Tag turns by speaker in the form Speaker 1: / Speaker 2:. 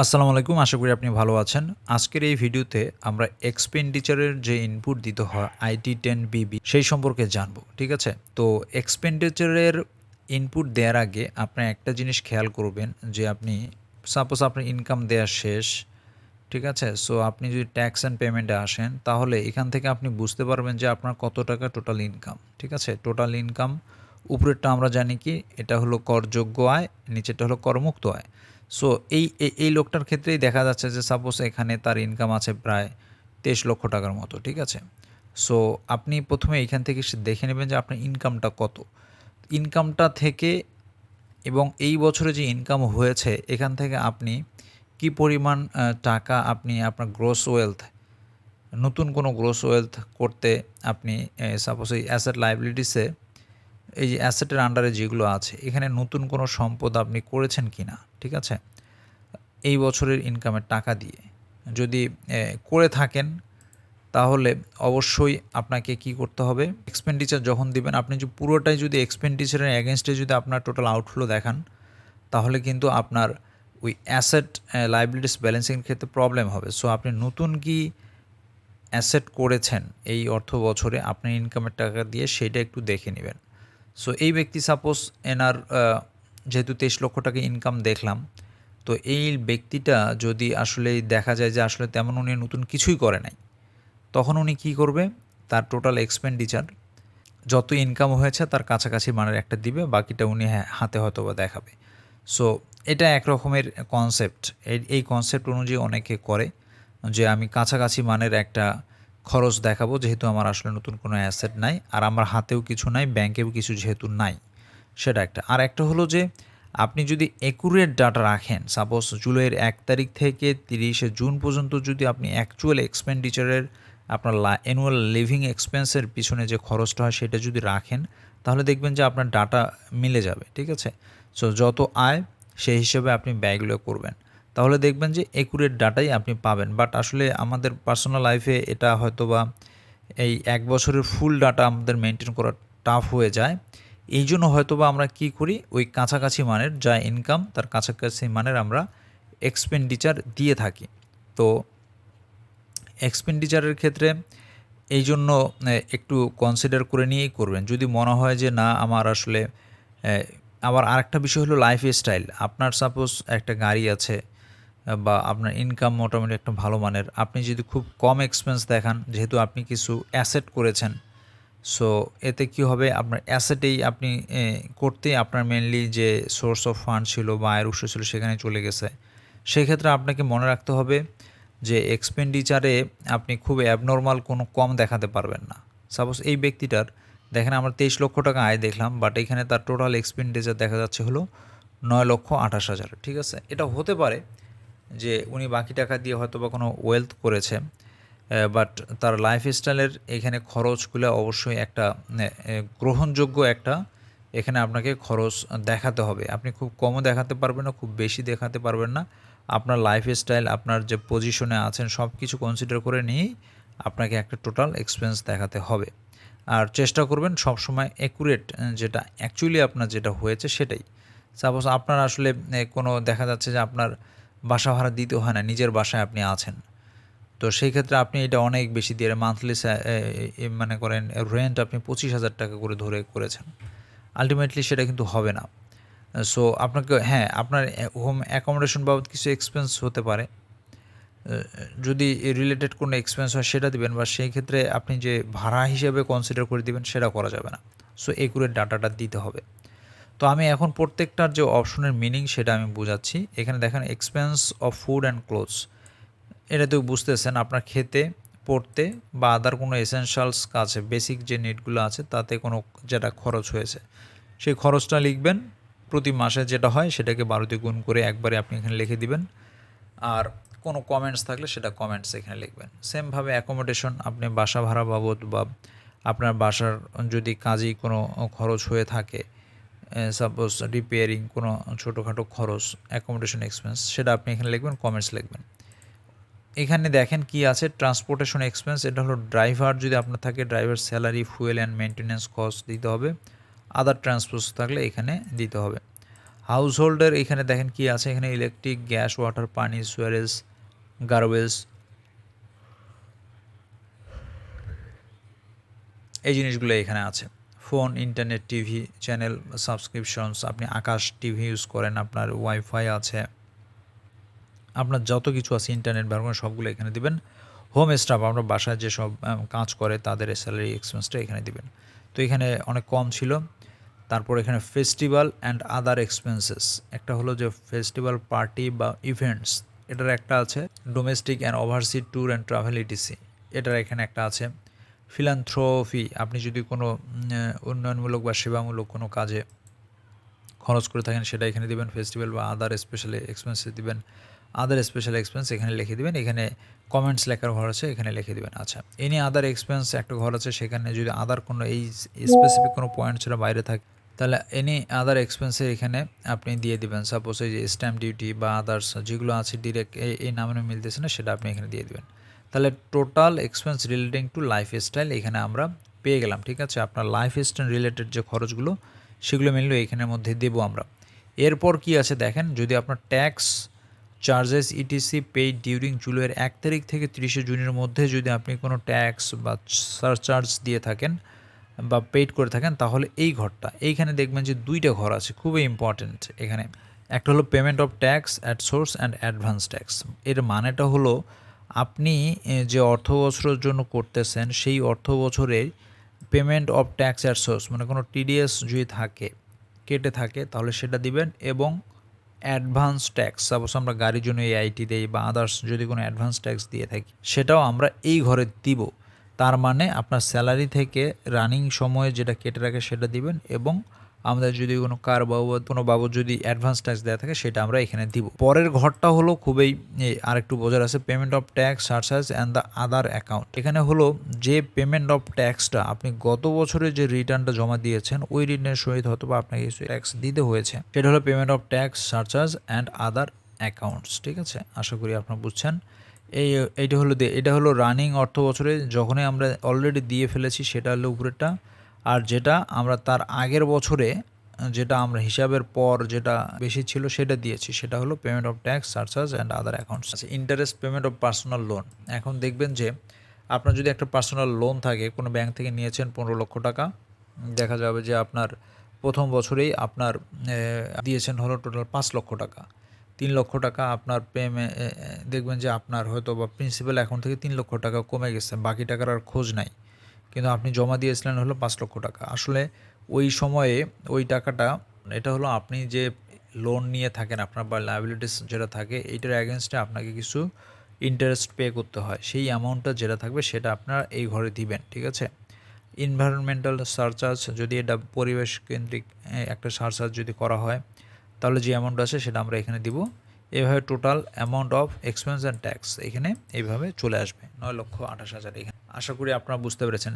Speaker 1: আসসালামু আলাইকুম। আশা করি আপনি ভালো আছেন। আজকের এই ভিডিওতে আমরা এক্সপেন্ডিচারের যে ইনপুট দিতে হয় IT10BB সেই সম্পর্কে জানবো। ঠিক আছে? তো এক্সপেন্ডিচারের ইনপুট দেওয়ার আগে আপনার একটা জিনিস খেয়াল করবেন যে আপনি সাপোজ আপনার ইনকাম দেয়া শেষ। ঠিক আছে? সো আপনি যদি ট্যাক্স অ্যান্ড পেমেন্টে আসেন তাহলে এখান থেকে আপনি বুঝতে পারবেন যে আপনার কত টাকা টোটাল ইনকাম। ঠিক আছে? টোটাল ইনকাম উপরেরটা আমরা জানি কি এটা হলো করযোগ্য আয়, নিচেরটা হলো করমুক্ত আয়। সো এই লোকটার ক্ষেত্রেই দেখা যাচ্ছে যে সাপোজ এখানে তার ইনকাম আছে প্রায় ২৩ লক্ষ টাকার মতো। ঠিক আছে? সো আপনি ১ম এ এইখান থেকে দেখে নেবেন যে আপনার ইনকামটা কত। ইনকামটা থেকে এবং এই বছরে যে ইনকাম হয়েছে এখান থেকে আপনি কি পরিমাণ টাকা আপনি আপনার গ্রোস ওয়েলথ নতুন কোনো গ্রোস ওয়েলথ করতে আপনি সাপোজ এই অ্যাসেট লায়াবিলিটিসে এই যে অ্যাসেটের আন্ডারে যেগুলো আছে এখানে নতুন কোনো সম্পদ আপনি করেছেন কিনা, ঠিক আছে? এই বছরের ইনকামের টাকা দিয়ে যদি করে থাকেন তাহলে অবশ্যই আপনাকে কি করতে হবে, এক্সপেন্ডিচার যখন দিবেন আপনি যে পুরোটাই যদি এক্সপেন্ডিচারের এগেনস্টে যদি আপনার টোটাল আউটফ্লো দেখান তাহলে কিন্তু আপনার ওই অ্যাসেট লায়াবিলিটিস ব্যালেন্সিংয়ের ক্ষেত্রে প্রবলেম হবে। সো আপনি নতুন কি অ্যাসেট করেছেন এই অর্থ বছরে আপনার ইনকামের টাকা দিয়ে সেইটা একটু দেখে নেবেন। সো এই ব্যক্তি সাপোজ এনার যেহেতু ২৩ লক্ষ টাকা ইনকাম দেখলাম, তো এই ব্যক্তিটা যদি আসলেই দেখা যায় যে আসলে তেমন উনি নতুন কিছুই করে নাই, তখন উনি কী করবে? তার টোটাল এক্সপেন্ডিচার যত ইনকাম হয়েছে তার কাছাকাছি মানের একটা দিবে, বাকিটা উনি হাতে হয়তোবা দেখাবে। সো এটা এক রকমের কনসেপ্ট। এই কনসেপ্ট অনুযায়ী অনেকে করে যে আমি কাছাকাছি মানের একটা খরচ দেখাবো যেহেতু আমার আসলে নতুন কোনো অ্যাসেট নাই আর আমার হাতেও কিছু নাই, ব্যাংকেও কিছু যেহেতু নাই, সেটা একটা। আর একটা হলো যে আপনি যদি অ্যাকুরেট ডাটা রাখেন, সাপোজ জুলাইয়ের ১ তারিখ থেকে ৩০শে জুন পর্যন্ত যদি আপনি অ্যাকচুয়াল এক্সপেন্ডিচারের আপনার অ্যানুয়াল লিভিং এক্সপেন্সের পিছনে যে খরচটা হয় সেটা যদি রাখেন তাহলে দেখবেন যে আপনার ডাটা মিলে যাবে। ঠিক আছে? সো যত আয় সেই হিসেবে আপনি ব্যয়গুলো করবেন। তাহলে দেখবেন যে অ্যাকুরেট ডাটাই আপনি পাবেন। বাট আসলে আমাদের পার্সোনাল লাইফে এটা হয়তোবা এই ১ বছরের ফুল ডাটা আমাদের মেইনটেইন করা টাফ হয়ে যায়। এইজন্য হয়তোবা আমরা কি করি, ওই কাছাকাছি মানের যা ইনকাম তার কাছাকাছি মানের আমরা এক্সপেন্ডিচার দিয়ে থাকি। তো এক্সপেন্ডিচারের ক্ষেত্রে এইজন্য একটু কনসিডার করে নিয়েই করবেন। যদি মনে হয় যে না আমার আসলে আবার আরেকটা বিষয় হলো লাইফস্টাইল। আপনার সাপোজ একটা গাড়ি আছে বা আপনার ইনকাম মোটামুটি একটা ভালো মানের। আপনি যদি খুব কম এক্সপেন্স দেখান যেহেতু আপনি কিছু অ্যাসেট করেছেন, সো এতে কি হবে আপনার অ্যাসেটেই আপনি করতেই আপনার মেইনলি যে সোর্স অফ ফান্ড ছিল বা আয়ের উৎস ছিল সেখানে চলে গেছে। সেক্ষেত্রে আপনাকে মনে রাখতে হবে যে এক্সপেন্ডিচারে আপনি খুব অ্যাবনরমাল কোনো কম দেখাতে পারবেন না। সাপোজ এই ব্যক্তিটার দেখেন আমরা ২৩ লক্ষ টাকা আয় দেখলাম, বাট এখানে তার টোটাল এক্সপেন্ডিচার দেখা যাচ্ছে হলো ৯,২৮,০০০। ঠিক আছে? এটা হতে পারে যে উনি বাকি টাকা দিয়ে হয়তোবা কোনো ওয়েলথ করেছে, বাট তার লাইফস্টাইলের এখানে খরচগুলো অবশ্যই একটা গ্রহণযোগ্য একটা এখানে আপনাকে খরচ দেখাতে হবে। আপনি খুব কমও দেখাতে পারবেন না, খুব বেশি দেখাতে পারবেন না। আপনার লাইফস্টাইল, আপনার যে পজিশনে আছেন সব কিছু কনসিডার করে নিয়েই আপনাকে একটা টোটাল এক্সপেন্স দেখাতে হবে। আর চেষ্টা করবেন সবসময় অ্যাকুরেট যেটা অ্যাকচুয়ালি আপনার যেটা হয়েছে সেটাই। সাপোজ আপনার আসলে কোনো দেখা যাচ্ছে যে আপনার বাসা ভাড়া দিতে হয় না, নিজের বাসায় আপনি আছেন। তো সেই ক্ষেত্রে আপনি এটা অনেক বেশি দিয়ে মান্থলি মনে করেন রেন্ট আপনি ২৫,০০০ টাকা করে ধরে করেছেন। আল্টিমেটলি সেটা কিন্তু হবে না। সো আপনাকে হ্যাঁ, আপনার হোম অ্যাকোমোডেশন বাবদ কিছু এক্সপেন্স হতে পারে। যদি রিলেটেড কোনো এক্সপেন্স হয় সেটা দিবেন বা সেই ক্ষেত্রে আপনি যে ভাড়া হিসেবে কনসিডার করে দিবেন সেটা করা যাবে না। সো একুরেট ডাটাটা দিতে হবে। তো আমি এখন প্রত্যেকটার যে অপশনের মিনিং সেটা আমি বোঝাচ্ছি। এখানে দেখেন expense of food and clothes. এটা তো বুঝতেছেন আপনার খেতে, পড়তে বা আদার কোনো এসেনশিয়ালস কাছে বেসিক যে নিডগুলো আছে তাতে কোনো যেটা খরচ হয়েছে সেই খরচটা লিখবেন। প্রতি মাসে যেটা হয় সেটাকে ১২ দিয়ে গুণ করে একবারে আপনি এখানে লিখে দিবেন। আর কোনো কমেন্টস থাকলে সেটা কমেন্টস এখানে লিখবেন। সেমভাবে অ্যাকোমোডেশন আপনি বাসা ভাড়া বাবদ বা আপনার বাসার যদি কাজেই কোনো খরচ হয়ে থাকে, সাপোজ রিপেয়ারিং কোনো ছোটোখাটো খরচ, অ্যাকোমোডেশন এক্সপেন্স সেটা আপনি এখানে লিখবেন, কমেন্টস লিখবেন। এখানে দেখেন কি আছে, ট্রান্সপোর্টেশন এক্সপেন্স এটা হলো ড্রাইভার যদি আপনার থাকে driver salary, fuel and maintenance cost দিতে হবে। আদার ট্রান্সপোর্টস থাকলে এখানে দিতে হবে। হাউস হোল্ডের এখানে দেখেন কি আছে, এখানে ইলেকট্রিক, গ্যাস, ওয়াটার, পানি, সুয়ারেজ, গার্বেজ, এই জিনিসগুলো এখানে আছে। Phone, internet, TV channel, subscriptions, আপনি আকাশ টিভি ইউজ করেন, আপনার ওয়াইফাই আছে, আপনার যত কিছু আছে ইন্টারনেট ব্যবহার করেন সবগুলো এখানে দিবেন। হোম স্টাফ, আপনার বাসায় যেসব কাজ করে তাদের স্যালারি এক্সপেন্সটা এখানে দিবেন। তো এখানে অনেক কম ছিল। তারপর এখানে ফেস্টিভ্যাল অ্যান্ড আদার এক্সপেন্সেস, একটা হলো যে ফেস্টিভ্যাল, পার্টি বা ইভেন্টস, এটার একটা আছে। Domestic and overseas tour and travel etc, এটার এখানে একটা আছে। ফিলান্থ্রোফি, আপনি যদি কোনো উন্নয়নমূলক বা সেবামূলক কোনো কাজে খরচ করে থাকেন সেটা এখানে দিবেন। ফেস্টিভ্যাল বা আদার স্পেশাল এক্সপেন্সেস দিবেন। আদার স্পেশাল এক্সপেন্স এখানে লিখে দিবেন। এখানে কমেন্টস লেখার ঘর আছে, এখানে লিখে দিবেন। আচ্ছা, এনি আদার এক্সপেন্স একটা ঘর আছে, সেখানে যদি আদার কোনো এই স্পেসিফিক কোনো পয়েন্ট ছাড়া বাইরে থাকে তাহলে এনি আদার এক্সপেন্সের এখানে আপনি দিয়ে দিবেন। সাপোজ এই যে স্ট্যাম্প ডিউটি বা আদার্স যেগুলো আছে ডিরেক্ট এই নামে মিলতেছে না, সেটা আপনি এখানে দিয়ে দিবেন। তাহলে total expense relating to lifestyle এখানে আমরা পেয়ে গেলাম। ঠিক আছে, আপনার লাইফস্টাইল রিলেটেড যে খরচগুলো সেগুলো মিললেও এখানের মধ্যে দেবো আমরা। এরপর কি আছে দেখেন, যদি আপনার tax, charges etc paid during জুলাইয়ের 1 তারিখ থেকে 30শে জুনের মধ্যে যদি আপনি কোনো ট্যাক্স বা সারচার্জ দিয়ে থাকেন বা পেইড করে থাকেন, তাহলে এই ঘরটা এইখানে দেখবেন যে দুইটা ঘর আছে, খুবই ইম্পর্ট্যান্ট। এখানে একটা হলো payment of tax at source and advance tax. এর মানেটা হলো আপনি যে অর্থ বছরের জন্য করতেছেন সেই অর্থ বছরের payment of tax at source, মানে কোনো টিডিএস যদি থাকে, কেটে থাকে, তাহলে সেটা দিবেন। এবং অ্যাডভান্স ট্যাক্স, সাপোজ আমরা গাড়ির জন্য এআইটি দেই বা আদার্স যদি কোনো অ্যাডভান্স ট্যাক্স দিয়ে থাকি, সেটাও আমরা এই ঘরে দিব। তার মানে আপনার স্যালারি থেকে রানিং সময়ে যেটা কেটে রাখে সেটা দিবেন, এবং আমাদের যদি কোনো কার বাবদ কোনো বাবদ যদি অ্যাডভান্স ট্যাক্স দেওয়া থাকে সেটা আমরা এখানে দিব। পরের ঘরটা হলো খুবই আরেকটু বোঝার আছে, payment of tax, surcharge and the other account. এখানে হলো যে পেমেন্ট অফ ট্যাক্সটা আপনি গত বছরে যে রিটার্নটা জমা দিয়েছেন ওই রিটার্নের সহিত হয়তো বা আপনাকে কিছু ট্যাক্স দিতে হয়েছে, সেটা হলো payment of tax, surcharge and other accounts. ঠিক আছে, আশা করি আপনারা বুঝছেন। এটা হলো রানিং অর্থ বছরে যখনই আমরা অলরেডি দিয়ে ফেলেছি সেটা হলো উপরেরটা। আর যেটা আমরা তার আগের বছরে যেটা আমরা হিসাবের পর যেটা বেশি ছিল সেটা দিয়েছি, সেটা হলো payment of tax, surcharge and other accounts. আচ্ছা, interest payment of personal loan. এখন দেখবেন যে আপনার যদি একটা পার্সোনাল লোন থাকে, কোনো ব্যাংক থেকে নিয়েছেন 15 লক্ষ টাকা, দেখা যাবে যে আপনার প্রথম বছরেই আপনার দিয়েছেন হলো টোটাল 5 লক্ষ টাকা। 3 লক্ষ টাকা আপনার দেখবেন যে আপনার হয়তো বা প্রিন্সিপাল অ্যাকাউন্ট থেকে 3 লক্ষ টাকা কমে গেছে, বাকি টাকার আর খোঁজ নাই, কিন্তু আপনি জমা দিয়েছিলেন হলো 5 লক্ষ টাকা। আসলে ওই সময়ে ওই টাকাটা, এটা হলো আপনি যে লোন নিয়ে থাকেন আপনার বা লায়াবিলিটিস যেটা থাকে এইটার অ্যাগেনস্টে আপনাকে কিছু ইন্টারেস্ট পে করতে হয়, সেই অ্যামাউন্টটা যেটা থাকবে সেটা আপনারা এই ঘরে দিবেন। ঠিক আছে, এনভায়রনমেন্টাল সারচার্জ, যদি এটা পরিবেশ কেন্দ্রিক একটা সারচার্জ যদি করা হয় তাহলে যে অ্যামাউন্ট আছে সেটা আমরা এখানে দিব। এভাবে total amount of expense and tax এখানে এইভাবে চলে আসবে 9,28,000 এখানে। আশা করি আপনারা বুঝতে পেরেছেন।